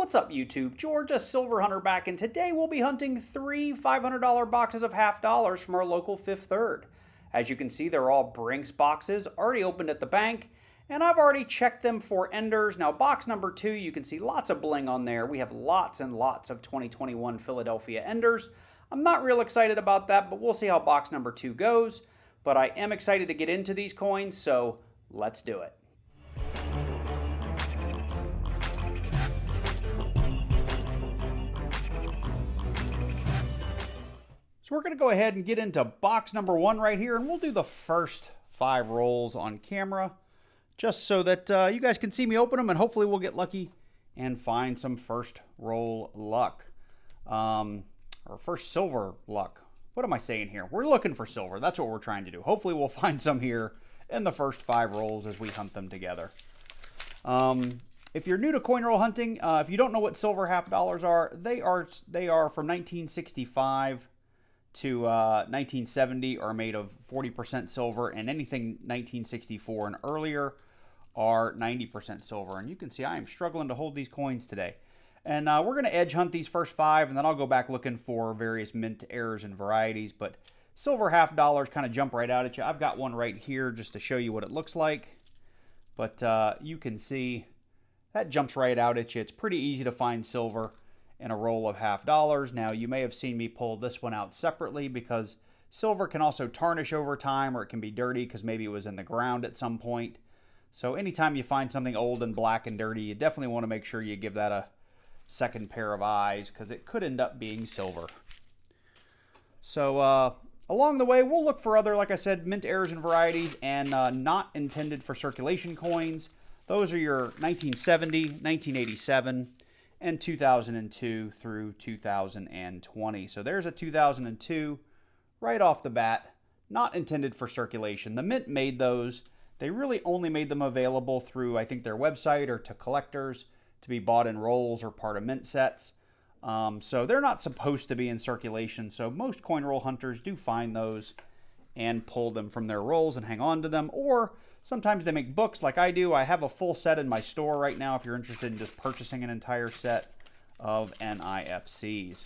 What's up YouTube? Georgia Silver Hunter back, and today we'll be hunting 3 $500 boxes of half dollars from our local Fifth Third. As you can see, they're all Brinks boxes, already opened at the bank, and I've already checked them for enders. Now box number 2, you can see lots of bling on there. We have lots and lots of 2021 Philadelphia enders. I'm not real excited about that, but we'll see how box number 2 goes. But I am excited to get into these coins, so let's do it. So we're going to go ahead and get into box number 1 right here, and we'll do the first 5 rolls on camera, just so that you guys can see me open them, and hopefully we'll get lucky and find some first roll luck, or first silver luck. What am I saying here? We're looking for silver. That's what we're trying to do. Hopefully we'll find some here in the first 5 rolls as we hunt them together. If you're new to coin roll hunting, if you don't know what silver half dollars are, they are from 1965 to 1970 are made of 40% silver, and anything 1964 and earlier are 90% silver. And you can see I am struggling to hold these coins today. And we're going to edge hunt these first 5, and then I'll go back looking for various mint errors and varieties. But silver half dollars kind of jump right out at you. I've got one right here just to show you what it looks like. But you can see that jumps right out at you. It's pretty easy to find silver in a roll of half dollars. Now, you may have seen me pull this one out separately because silver can also tarnish over time, or it can be dirty because maybe it was in the ground at some point. So anytime you find something old and black and dirty, you definitely want to make sure you give that a second pair of eyes, because it could end up being silver. So along the way, we'll look for other, like I said, mint errors and varieties, and not intended for circulation coins. Those are your 1970, 1987, and 2002 through 2020. So there's a 2002 right off the bat, not intended for circulation. The mint made those. They really only made them available through, I think, their website or to collectors to be bought in rolls or part of mint sets. So they're not supposed to be in circulation. So most coin roll hunters do find those and pull them from their rolls and hang on to them. Or sometimes they make books like I do. I have a full set in my store right now if you're interested in just purchasing an entire set of NIFCs.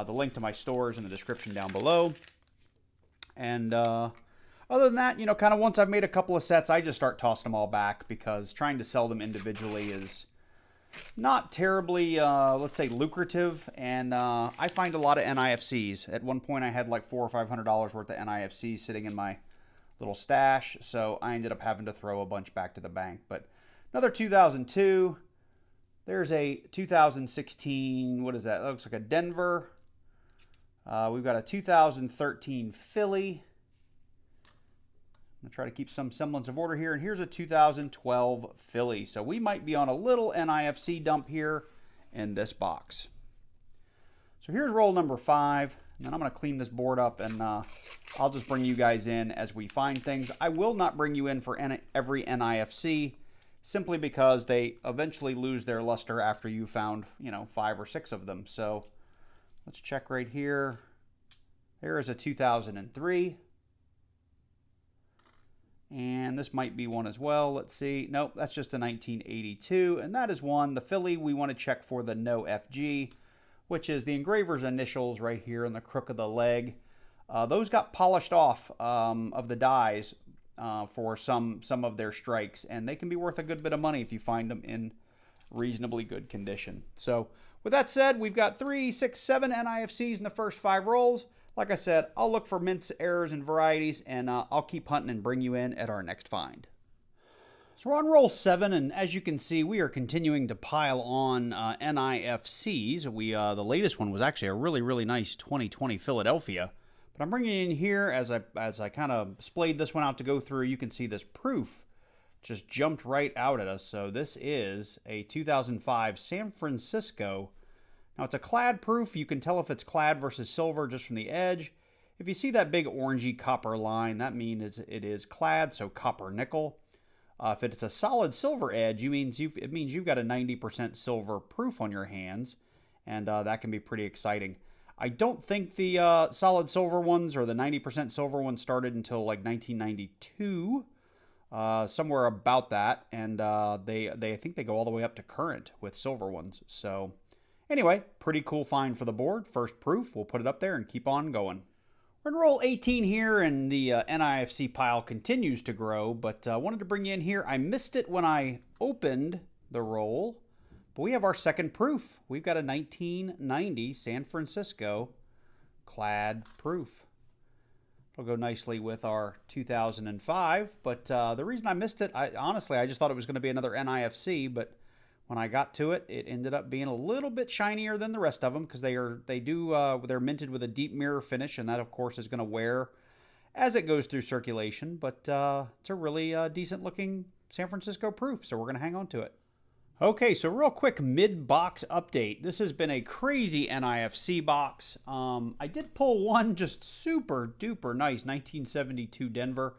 The link to my store is in the description down below. And other than that, you know, kind of once I've made a couple of sets, I just start tossing them all back, because trying to sell them individually is not terribly, let's say, lucrative. And I find a lot of NIFCs. At one point, I had like $400 or $500 worth of NIFCs sitting in my little stash, so I ended up having to throw a bunch back to the bank. But another 2002. There's a 2016. What is that? That looks like a Denver. We've got a 2013 Philly. I'm going to try to keep some semblance of order here. And here's a 2012 Philly. So we might be on a little NIFC dump here in this box. So here's roll number 5. And then I'm going to clean this board up, and I'll just bring you guys in as we find things. I will not bring you in for every NIFC, simply because they eventually lose their luster after you found, you know, 5 or 6 of them. So let's check right here. There is a 2003. And this might be one as well. Let's see. Nope, that's just a 1982. And that is one. The Philly, we want to check for the no FG, which is the engraver's initials right here in the crook of the leg. Those got polished off of the dies for some of their strikes, and they can be worth a good bit of money if you find them in reasonably good condition. So with that said, we've got 3, 6, 7 NIFCs in the first 5 rolls. Like I said, I'll look for mints, errors, and varieties, and I'll keep hunting and bring you in at our next find. So we're on roll 7, and as you can see, we are continuing to pile on NIFCs. The latest one was actually a really, really nice 2020 Philadelphia. But I'm bringing in here, as I kind of splayed this one out to go through, you can see this proof just jumped right out at us. So this is a 2005 San Francisco. Now, it's a clad proof. You can tell if it's clad versus silver just from the edge. If you see that big orangey copper line, that means it is clad, so copper nickel. If it's a solid silver edge, it means you've got a 90% silver proof on your hands, and that can be pretty exciting. I don't think the solid silver ones or the 90% silver ones started until like 1992. somewhere about that, and they I think they go all the way up to current with silver ones. So anyway, pretty cool find for the board. First proof, we'll put it up there and keep on going. We're in roll 18 here, and the NIFC pile continues to grow, but I wanted to bring you in here. I missed it when I opened the roll, but we have our second proof. We've got a 1990 San Francisco clad proof. It'll go nicely with our 2005, but the reason I missed it, honestly, I just thought it was going to be another NIFC, but when I got to it, it ended up being a little bit shinier than the rest of them because they're minted with a deep mirror finish, and that, of course, is going to wear as it goes through circulation, but it's a really decent-looking San Francisco proof, so we're going to hang on to it. Okay, so real quick mid-box update. This has been a crazy NIFC box. I did pull one just super-duper nice 1972 Denver.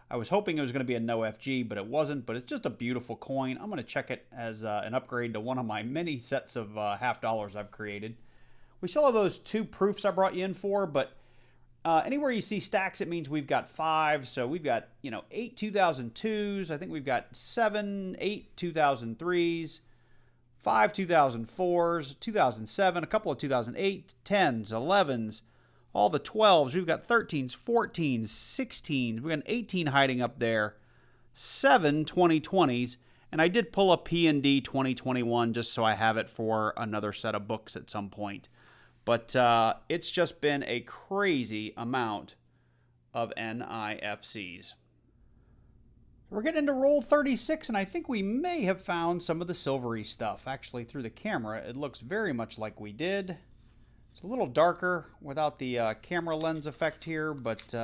I was hoping it was going to be a no FG, but it wasn't, but it's just a beautiful coin. I'm going to check it as an upgrade to one of my many sets of half dollars I've created. We still have those two proofs I brought you in for, but anywhere you see stacks, it means we've got 5. So we've got, 8 2002s. I think we've got 7, 8 2003s, 5 2004s, 2007, a couple of 2008, 10s, 11s. All the 12s, we've got 13s, 14s, 16s, we've got an 18 hiding up there, 7 2020s, and I did pull a P&D 2021 just so I have it for another set of books at some point. But it's just been a crazy amount of NIFCs. We're getting into roll 36, and I think we may have found some of the silvery stuff. Actually, through the camera, it looks very much like we did. It's a little darker without the camera lens effect here, but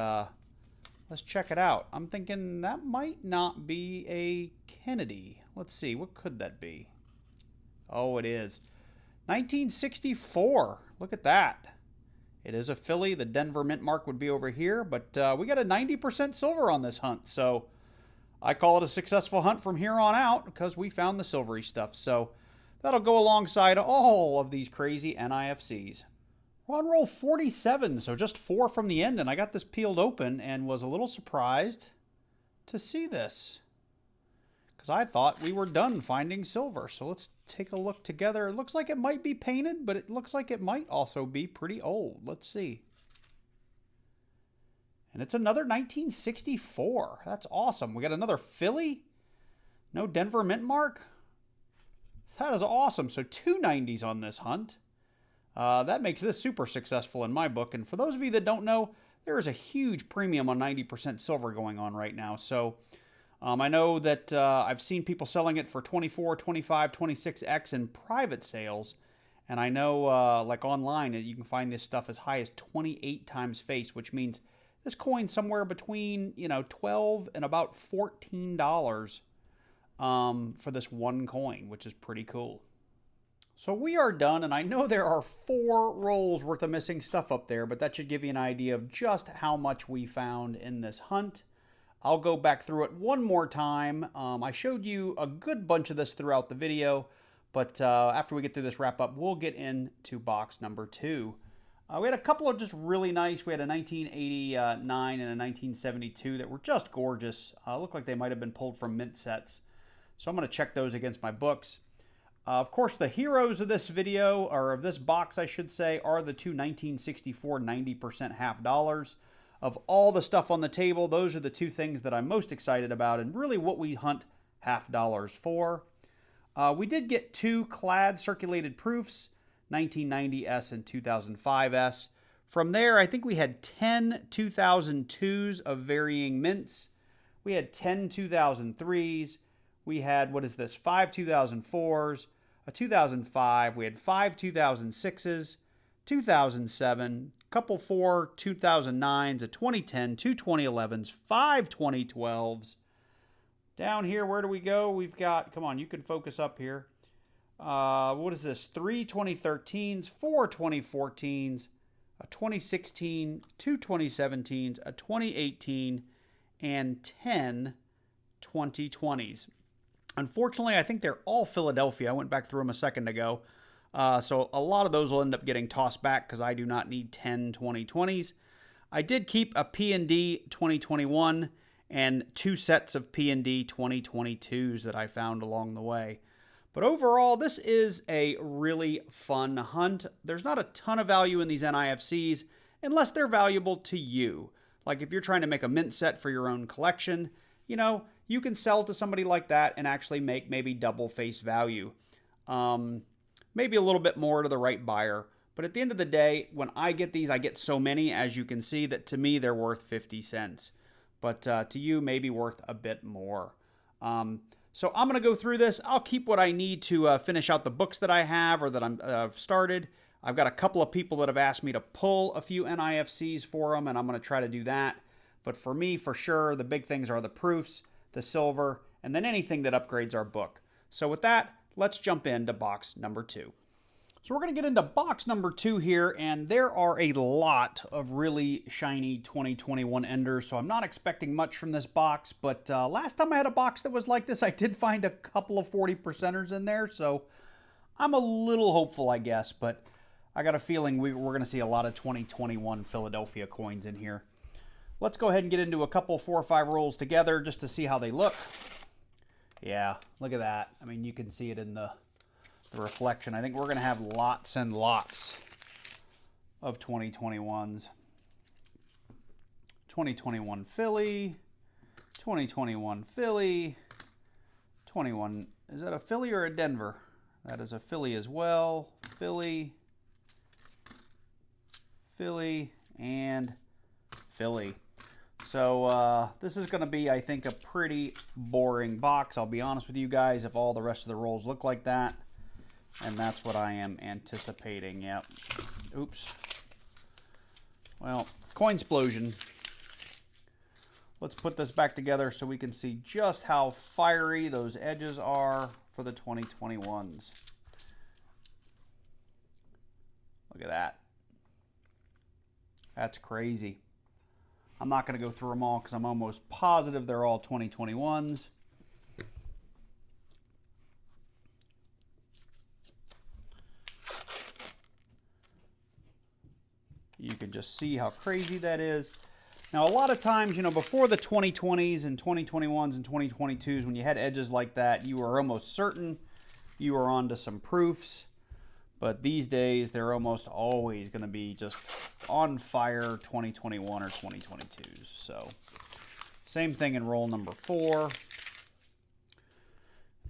let's check it out. I'm thinking that might not be a Kennedy. Let's see, what could that be? Oh, it is. 1964. Look at that. It is a Philly. The Denver mint mark would be over here, but we got a 90% silver on this hunt, so I call it a successful hunt from here on out because we found the silvery stuff. So that'll go alongside all of these crazy NIFCs. We're on roll 47, so just 4 from the end, and I got this peeled open and was a little surprised to see this because I thought we were done finding silver. So let's take a look together. It looks like it might be painted, but it looks like it might also be pretty old. Let's see. And it's another 1964. That's awesome. We got another Philly. No Denver mint mark. That is awesome. So 2 90s on this hunt. That makes this super successful in my book. And for those of you that don't know, there is a huge premium on 90% silver going on right now. So I know that I've seen people selling it for 24, 25, 26x in private sales. And I know like online, you can find this stuff as high as 28 times face, which means this coin's somewhere between, $12 and about $14 for this one coin, which is pretty cool. So we are done, and I know there are 4 rolls worth of missing stuff up there, but that should give you an idea of just how much we found in this hunt. I'll go back through it one more time. I showed you a good bunch of this throughout the video, but after we get through this wrap up, we'll get into box number 2. We had a couple of just really nice. We had a 1989 and a 1972 that were just gorgeous. Looked like they might have been pulled from mint sets. So I'm going to check those against my books. Of course, the heroes of this video, or of this box, I should say, are the 2 1964 90% half dollars. Of all the stuff on the table, those are the 2 things that I'm most excited about and really what we hunt half dollars for. We did get 2 clad circulated proofs, 1990S and 2005S. From there, I think we had 10 2002s of varying mints. We had 10 2003s. We had, 5 2004s, a 2005. We had 5 2006s, 2007, a couple 4 2009s, a 2010, 2 2011s, 5 2012s. Down here, where do we go? We've got, come on, you can focus up here. 3 2013s, 4 2014s, a 2016, 2 2017s, a 2018, and 10 2020s. Unfortunately, I think they're all Philadelphia. I went back through them a second ago. So a lot of those will end up getting tossed back because I do not need 10 2020s. I did keep a P&D 2021 and 2 sets of P&D 2022s that I found along the way. But overall, this is a really fun hunt. There's not a ton of value in these NIFCs unless they're valuable to you. Like if you're trying to make a mint set for your own collection, you know, you can sell to somebody like that and actually make maybe double face value. Maybe a little bit more to the right buyer. But at the end of the day, when I get these, I get so many, as you can see, that to me, they're worth 50 cents. But to you, maybe worth a bit more. So I'm going to go through this. I'll keep what I need to finish out the books that I have or that I've started. I've got a couple of people that have asked me to pull a few NIFCs for them, and I'm going to try to do that. But for me, for sure, the big things are the proofs, the silver, and then anything that upgrades our book. So with that, let's jump into box number 2. So we're going to get into box number 2 here, and there are a lot of really shiny 2021 enders, so I'm not expecting much from this box, but last time I had a box that was like this, I did find a couple of 40%ers in there, so I'm a little hopeful, I guess, but I got a feeling we're going to see a lot of 2021 Philadelphia coins in here. Let's go ahead and get into a couple 4 or 5 rolls together just to see how they look. Yeah, look at that. I mean, you can see it in the reflection. I think we're going to have lots and lots of 2021s. 2021 Philly, 2021 Philly, 21, is that a Philly or a Denver? That is a Philly as well. Philly, Philly, and Philly. So this is going to be, I think, a pretty boring box. I'll be honest with you guys, if all the rest of the rolls look like that. And that's what I am anticipating. Yep. Oops. Well, coin explosion. Let's put this back together so we can see just how fiery those edges are for the 2021s. Look at that. That's crazy. I'm not going to go through them all because I'm almost positive they're all 2021s. You can just see how crazy that is. Now, a lot of times, you know, before the 2020s and 2021s and 2022s, when you had edges like that, you were almost certain you were onto some proofs. But these days, they're almost always going to be just on fire 2021 or 2022s. So, same thing in roll number 4.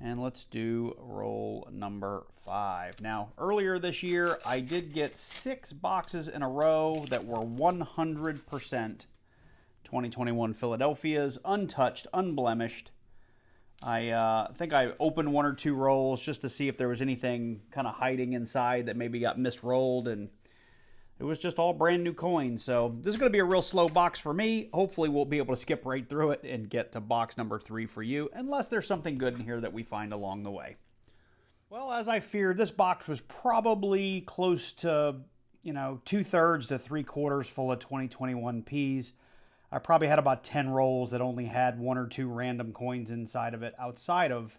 And let's do roll number 5. Now, earlier this year, I did get 6 boxes in a row that were 100% 2021 Philadelphias, untouched, unblemished. I think I opened 1 or 2 rolls just to see if there was anything kind of hiding inside that maybe got misrolled, and it was just all brand new coins. So this is going to be a real slow box for me. Hopefully we'll be able to skip right through it and get to box number 3 for you, unless there's something good in here that we find along the way. Well, as I feared, this box was probably close to, you know, 2/3 to 3/4 full of 2021 Ps. I probably had about 10 rolls that only had 1 or 2 random coins inside of it outside of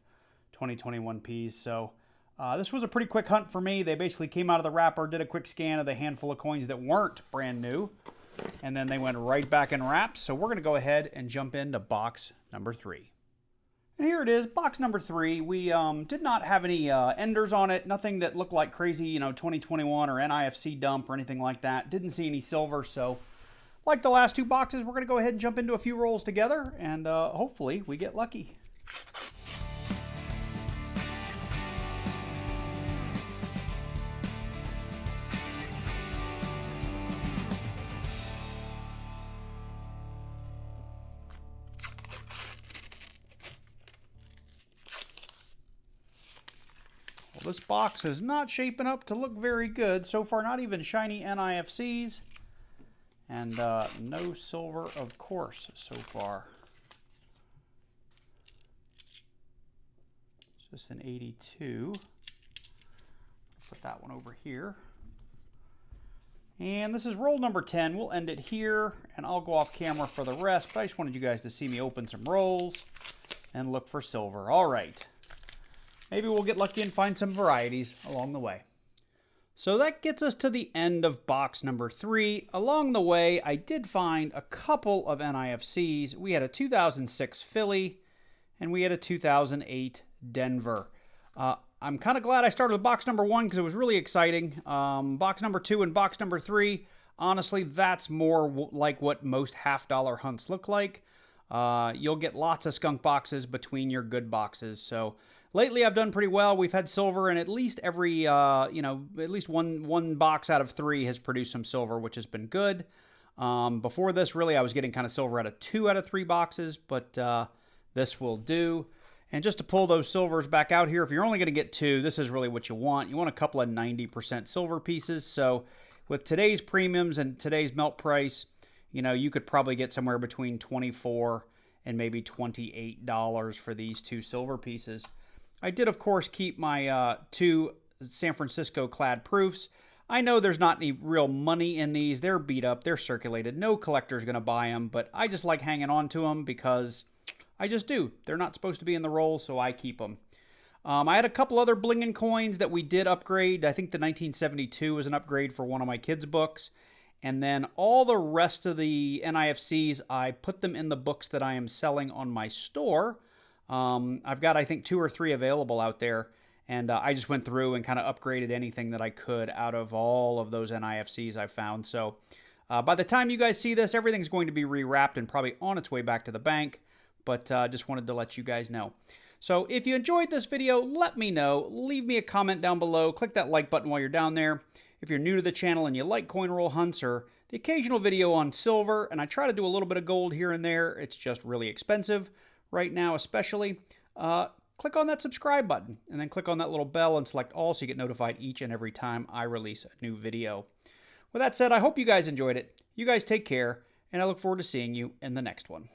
2021 Ps. So this was a pretty quick hunt for me. They basically came out of the wrapper, did a quick scan of the handful of coins that weren't brand new, and then they went right back in wraps. So we're going to go ahead and jump into box number 3. And here it is, box number 3. We did not have any enders on it, nothing that looked like crazy, you know, 2021 or NIFC dump or anything like that. Didn't see any silver, so like the last 2 boxes, we're going to go ahead and jump into a few rolls together, and hopefully we get lucky. Well, this box is not shaping up to look very good. So far, not even shiny NIFCs. And no silver, of course, so far. It's just an 82. Put that one over here. And this is roll number 10. We'll end it here, and I'll go off camera for the rest. But I just wanted you guys to see me open some rolls and look for silver. All right. Maybe we'll get lucky and find some varieties along the way. So that gets us to the end of box number 3. Along the way, I did find a couple of NIFCs. We had a 2006 Philly, and we had a 2008 Denver. I'm kind of glad I started with box number 1 because it was really exciting. Box number 2 and box number 3, honestly, that's more like what most half-dollar hunts look like. You'll get lots of skunk boxes between your good boxes. So lately I've done pretty well. We've had silver in at least every, at least one box out of 3 has produced some silver, which has been good. Before this, really, I was getting kind of silver out of 2 out of 3 boxes, but this will do. And just to pull those silvers back out here, if you're only going to get 2, this is really what you want. You want a couple of 90% silver pieces. So with today's premiums and today's melt price, you could probably get somewhere between $24 and maybe $28 for these 2 silver pieces. I did, of course, keep my 2 San Francisco clad proofs. I know there's not any real money in these. They're beat up. They're circulated. No collector's going to buy them, but I just like hanging on to them because I just do. They're not supposed to be in the roll, so I keep them. I had a couple other Bullion coins that we did upgrade. I think the 1972 was an upgrade for one of my kids' books. And then all the rest of the NIFCs, I put them in the books that I am selling on my store. I've got, I think, 2 or 3 available out there. And I just went through and kind of upgraded anything that I could out of all of those NIFCs I found. So by the time you guys see this, everything's going to be rewrapped and probably on its way back to the bank. But just wanted to let you guys know. So if you enjoyed this video, let me know. Leave me a comment down below. Click that like button while you're down there. If you're new to the channel and you like coin roll hunts or the occasional video on silver, and I try to do a little bit of gold here and there, it's just really expensive right now especially, click on that subscribe button and then click on that little bell and select all so you get notified each and every time I release a new video. With that said, I hope you guys enjoyed it. You guys take care, and I look forward to seeing you in the next one.